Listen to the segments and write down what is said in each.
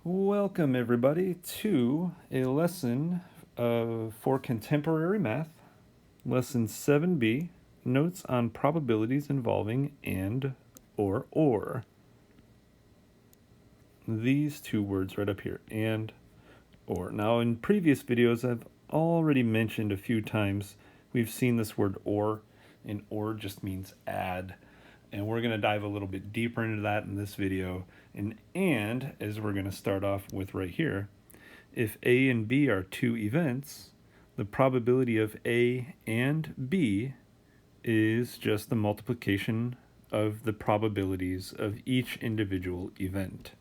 Welcome everybody to a lesson for contemporary math, lesson 7b, notes on probabilities involving and or. These two words right up here, and or. Now in previous videos I've already mentioned a few times we've seen this word or, and or just means add. And we're going to dive a little bit deeper into that in this video. And as we're going to start off with right here, if A and B are two events, the probability of A and B is just the multiplication of the probabilities of each individual event.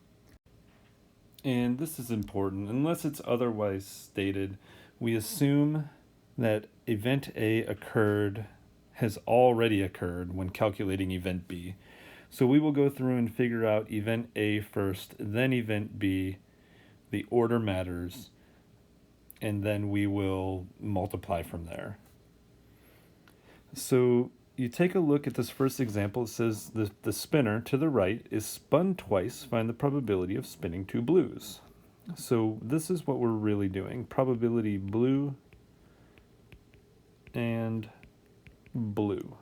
And this is important. Unless it's otherwise stated, we assume that event A has already occurred when calculating event B. So we will go through and figure out event A first, then event B. The order matters, and then we will multiply from there. So you take a look at this first example. It says the spinner to the right is spun twice. Find the probability of spinning two blues. So this is what we're really doing. Probability blue and blue.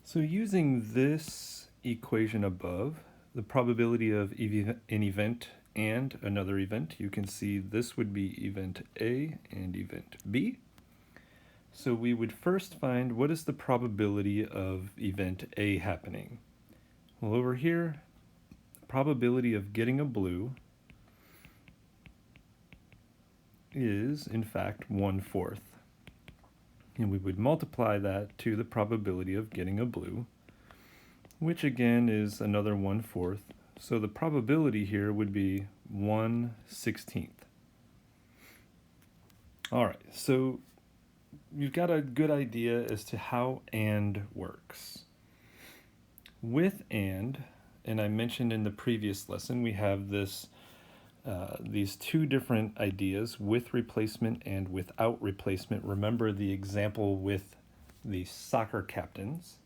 So using this equation above, the probability of an event and another event, you can see this would be event A and event B. So we would first find what is the probability of event A happening. Well, over here, probability of getting a blue is in fact 1/4. And we would multiply that to the probability of getting a blue, which again is another 1/4. So the probability here would be 1/16. All right, so you've got a good idea as to how AND works. With and I mentioned in the previous lesson, we have these two different ideas, with replacement and without replacement. Remember the example with the soccer captains.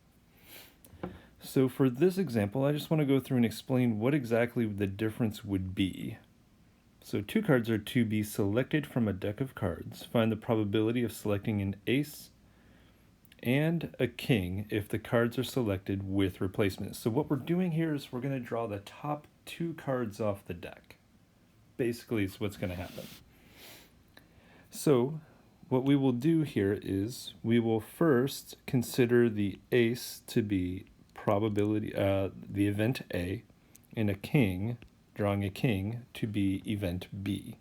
So for this example, I just want to go through and explain what exactly the difference would be. So two cards are to be selected from a deck of cards. Find the probability of selecting an ace and a king if the cards are selected with replacement. So what we're doing here is we're going to draw the top two cards off the deck. Basically, it's what's going to happen. So what we will do here is we will first consider the ace to be probability, the event A, and a king, drawing a king, to be event B.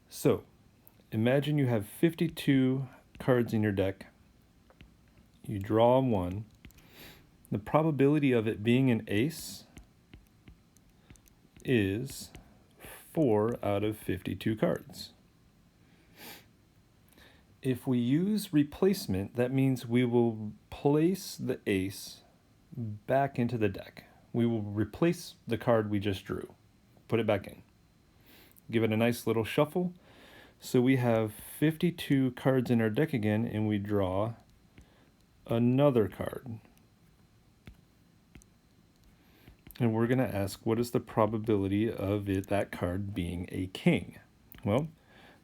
So imagine you have 52 cards in your deck. You draw one. The probability of it being an ace is 4 out of 52 cards. If we use replacement, that means we will place the ace back into the deck. We will replace the card we just drew, put it back in, give it a nice little shuffle. So we have 52 cards in our deck again, and we draw another card. And we're going to ask, what is the probability of that card being a king? Well,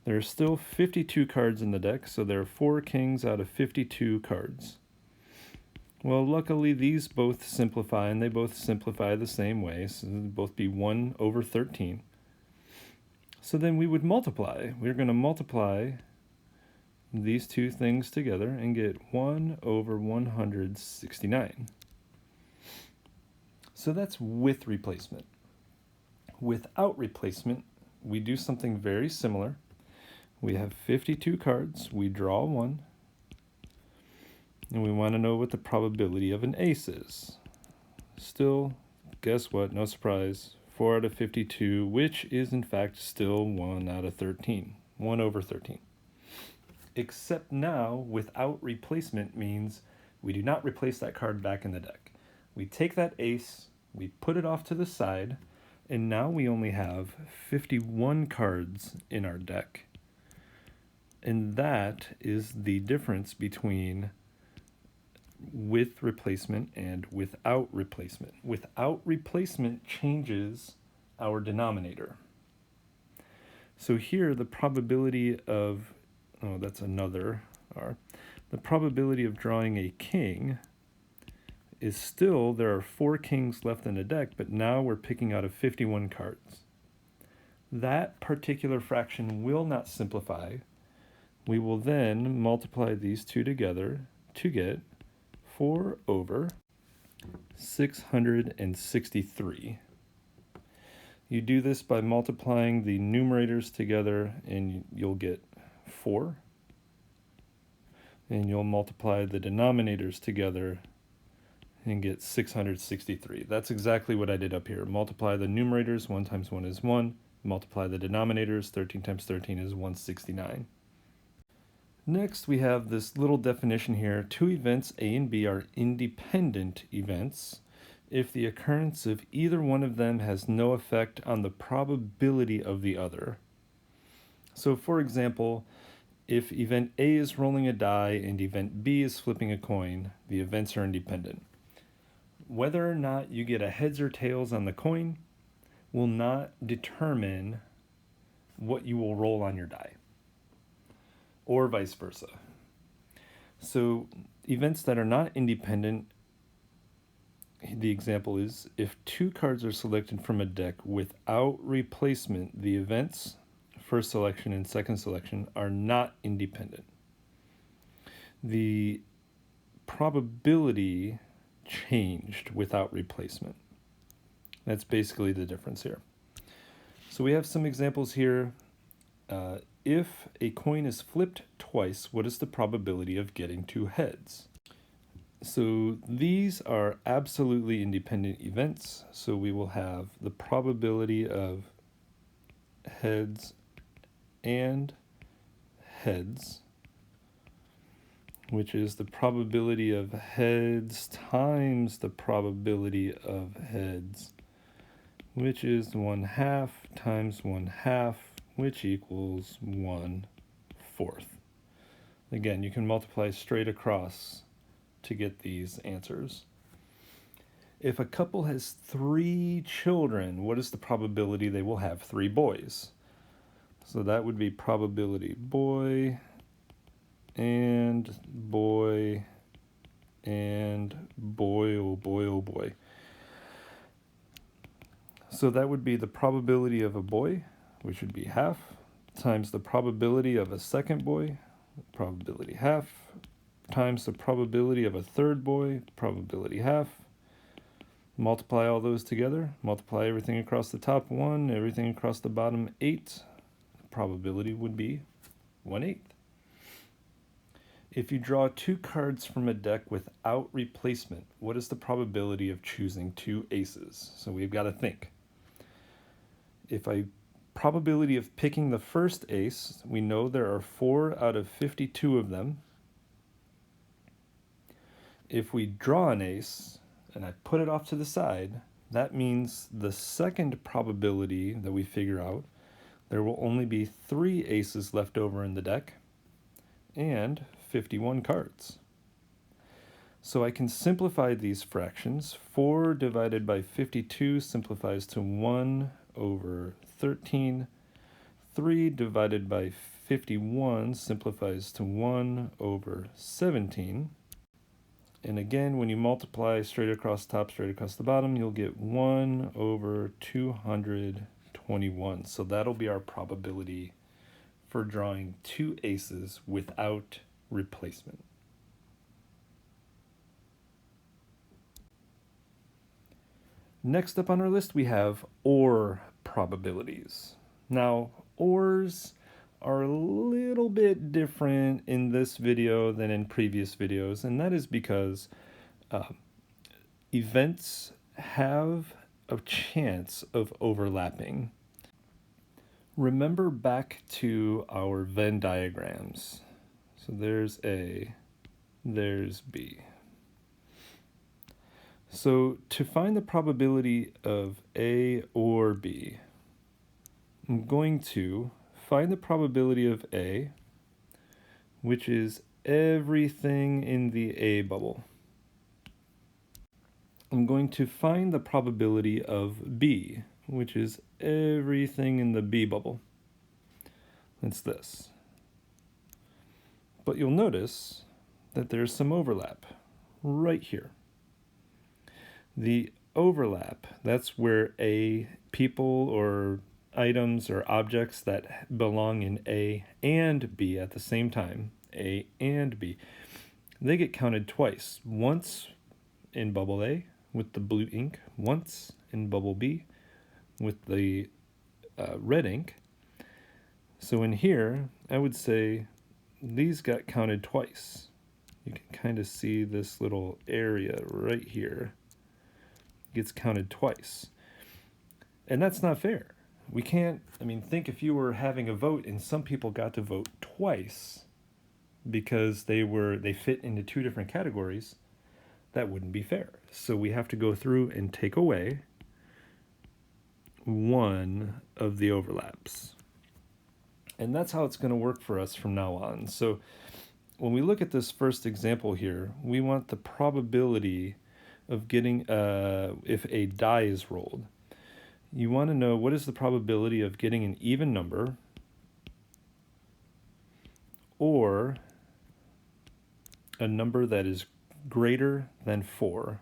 there are still 52 cards in the deck, so there are 4 kings out of 52 cards. Well, luckily these both simplify, and they both simplify the same way, so they'll both be 1/13. So then we would multiply. We're going to multiply these two things together and get 1/169. So that's with replacement. Without replacement, we do something very similar. We have 52 cards, we draw one, and we want to know what the probability of an ace is. Still, guess what? No surprise. 4 out of 52, which is in fact still 1/13. 1/13. Except now, without replacement means we do not replace that card back in the deck. We take that ace, we put it off to the side, and now we only have 51 cards in our deck. And that is the difference between with replacement and without replacement. Without replacement changes our denominator. So here the probability of, oh, that's another R. The probability of drawing a king is still, there are 4 kings left in the deck, but now we're picking out of 51 cards. That particular fraction will not simplify. We will then multiply these two together to get 4 over 663. You do this by multiplying the numerators together and you'll get 4. And you'll multiply the denominators together and get 663. That's exactly what I did up here. Multiply the numerators, 1 times 1 is 1. Multiply the denominators, 13 times 13 is 169. Next, we have this little definition here. 2 events, A and B, are independent events if the occurrence of either one of them has no effect on the probability of the other. So, for example, if event A is rolling a die and event B is flipping a coin, the events are independent. Whether or not you get a heads or tails on the coin will not determine what you will roll on your die, or vice versa. So events that are not independent, the example is if 2 cards are selected from a deck without replacement, the events, first selection and second selection, are not independent. The probability changed without replacement. That's basically the difference here. So we have some examples here. If a coin is flipped twice, what is the probability of getting 2 heads? So these are absolutely independent events. So we will have the probability of heads and heads, which is the probability of heads times the probability of heads, which is 1/2 times 1/2, which equals 1/4. Again, you can multiply straight across to get these answers. If a couple has 3 children, what is the probability they will have 3 boys? So that would be probability boy and boy and boy, oh boy, oh boy. So that would be the probability of a boy, which would be 1/2, times the probability of a second boy, probability 1/2, times the probability of a third boy, probability 1/2. Multiply all those together, multiply everything across the top 1, everything across the bottom 8. The probability would be 1/8. If you draw 2 cards from a deck without replacement, what is the probability of choosing 2 aces? So we've got to think. If I probability of picking the first ace, we know there are 4 out of 52 of them. If we draw an ace and I put it off to the side, that means the second probability that we figure out, there will only be 3 aces left over in the deck and 51 cards. So I can simplify these fractions. 4 divided by 52 simplifies to 1 over 13. 3 divided by 51 simplifies to 1 over 17. And again, when you multiply straight across the top, straight across the bottom, you'll get 1 over 221. So that'll be our probability for drawing 2 aces without replacement. Next up on our list, we have OR probabilities. Now, ORs are a little bit different in this video than in previous videos, and that is because events have a chance of overlapping. Remember back to our Venn diagrams. So there's A, there's B. So to find the probability of A or B, I'm going to find the probability of A, which is everything in the A bubble. I'm going to find the probability of B, which is everything in the B bubble. It's this. But you'll notice that there's some overlap right here. The overlap, that's where people or items or objects that belong in A and B at the same time, A and B, they get counted twice. Once in bubble A with the blue ink, once in bubble B with the red ink. So in here, I would say these got counted twice. You can kind of see this little area right here gets counted twice. And that's not fair. We can't, think if you were having a vote and some people got to vote twice because they fit into two different categories, that wouldn't be fair. So we have to go through and take away one of the overlaps. And that's how it's going to work for us from now on. So when we look at this first example here, we want the probability of getting, if a die is rolled, you want to know what is the probability of getting an even number or a number that is greater than 4.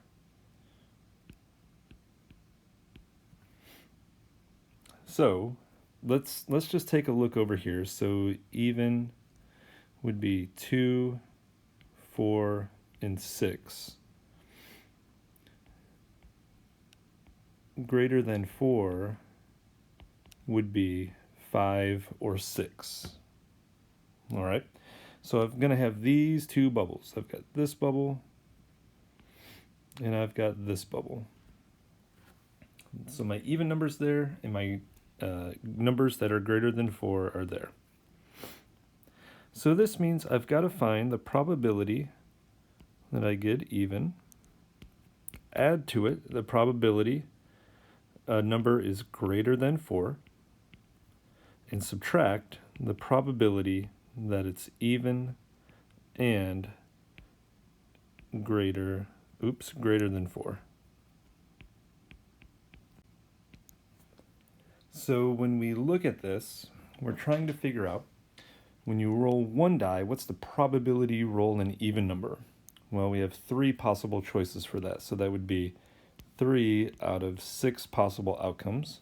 So let's just take a look over here. So even would be 2, 4, and 6. Greater than 4 would be 5 or 6. All right. So I'm going to have these two bubbles. I've got this bubble and I've got this bubble. So my even numbers there and my numbers that are greater than 4 are there. So this means I've got to find the probability that I get even, add to it the probability a number is greater than 4, and subtract the probability that it's even and greater than 4. So when we look at this, we're trying to figure out, when you roll one die, what's the probability you roll an even number? Well, we have 3 possible choices for that. So that would be 3 out of 6 possible outcomes.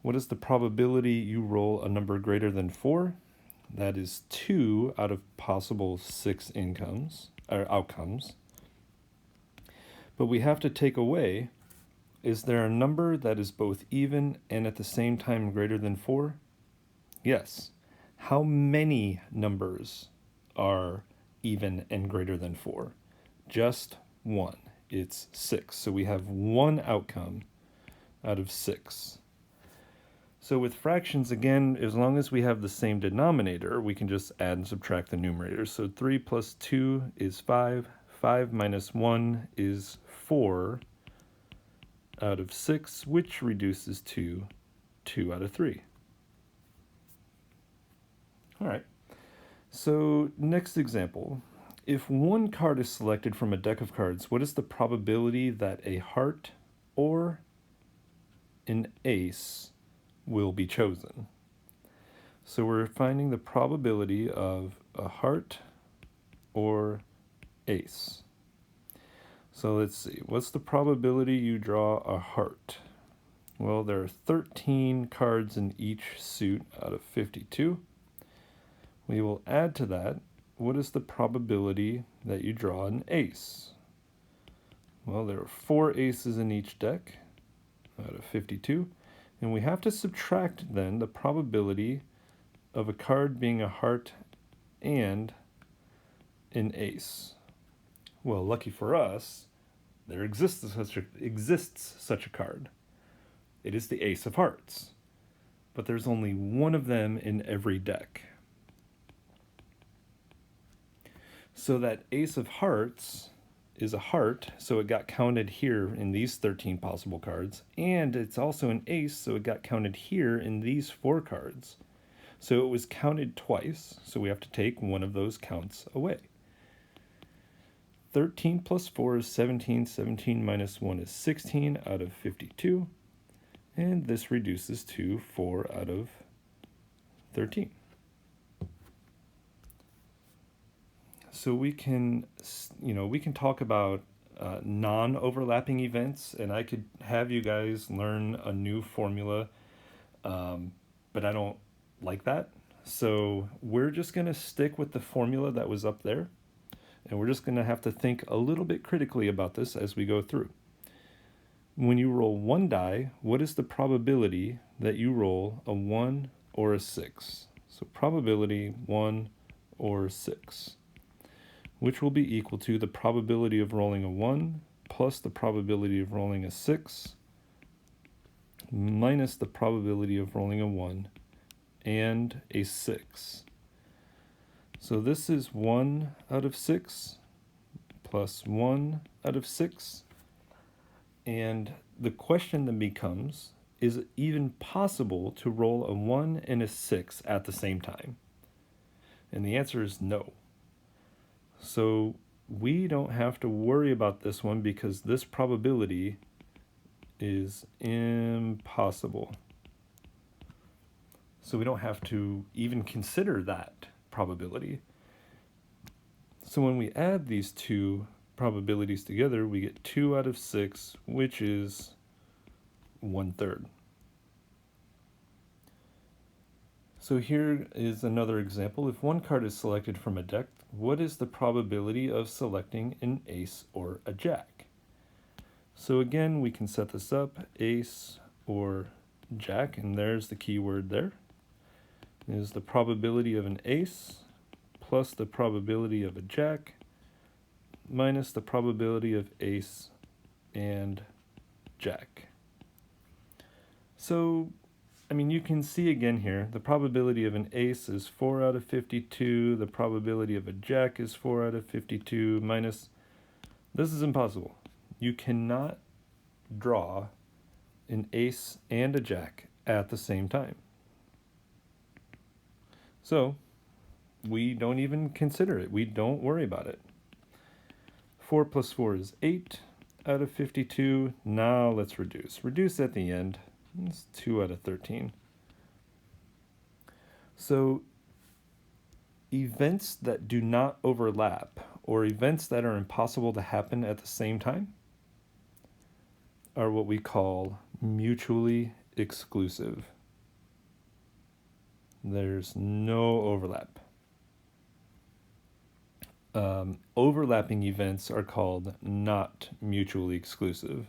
What is the probability you roll a number greater than 4? That is 2 out of possible 6 outcomes. But we have to take away, is there a number that is both even and at the same time greater than 4? Yes. How many numbers are even and greater than 4? Just one. It's 6. So we have one outcome out of 6. So with fractions, again, as long as we have the same denominator, we can just add and subtract the numerators. So 3 plus 2 is 5. 5 minus 1 is 4 out of 6, which reduces to 2 out of 3. All right. So next example. If one card is selected from a deck of cards, what is the probability that a heart or an ace will be chosen? So we're finding the probability of a heart or ace. So let's see, what's the probability you draw a heart? Well, there are 13 cards in each suit out of 52. We will add to that, what is the probability that you draw an ace? Well, there are 4 aces in each deck out of 52. And we have to subtract then the probability of a card being a heart and an ace. Well, lucky for us, there exists such a card. It is the Ace of Hearts. But there's only one of them in every deck. So that Ace of Hearts is a heart, so it got counted here in these 13 possible cards, and it's also an ace, so it got counted here in these 4 cards. So it was counted twice, so we have to take one of those counts away. 13 plus 4 is 17. 17 minus 1 is 16 out of 52. And this reduces to 4 out of 13. So we can talk about non-overlapping events, and I could have you guys learn a new formula, but I don't like that. So we're just going to stick with the formula that was up there, and we're just going to have to think a little bit critically about this as we go through. When you roll one die, what is the probability that you roll a 1 or a 6? So probability 1 or 6, which will be equal to the probability of rolling a 1 plus the probability of rolling a 6 minus the probability of rolling a 1 and a 6. So this is 1 out of 6 plus 1 out of 6. And the question then becomes, is it even possible to roll a 1 and a 6 at the same time? And the answer is no. So we don't have to worry about this one because this probability is impossible. So we don't have to even consider that probability. So when we add these two probabilities together, we get 2 out of 6, which is 1/3. So here is another example. If one card is selected from a deck, what is the probability of selecting an ace or a jack? So again, we can set this up, ace or jack, and there's the keyword there. Is the probability of an ace plus the probability of a jack minus the probability of ace and jack. So, you can see again here, the probability of an ace is 4 out of 52, the probability of a jack is 4 out of 52, minus, this is impossible. You cannot draw an ace and a jack at the same time. So, we don't even consider it. We don't worry about it. 4 plus 4 is 8 out of 52. Now let's reduce. Reduce at the end. It's 2 out of 13. So events that do not overlap, or events that are impossible to happen at the same time, are what we call mutually exclusive. There's no overlap. Overlapping events are called not mutually exclusive.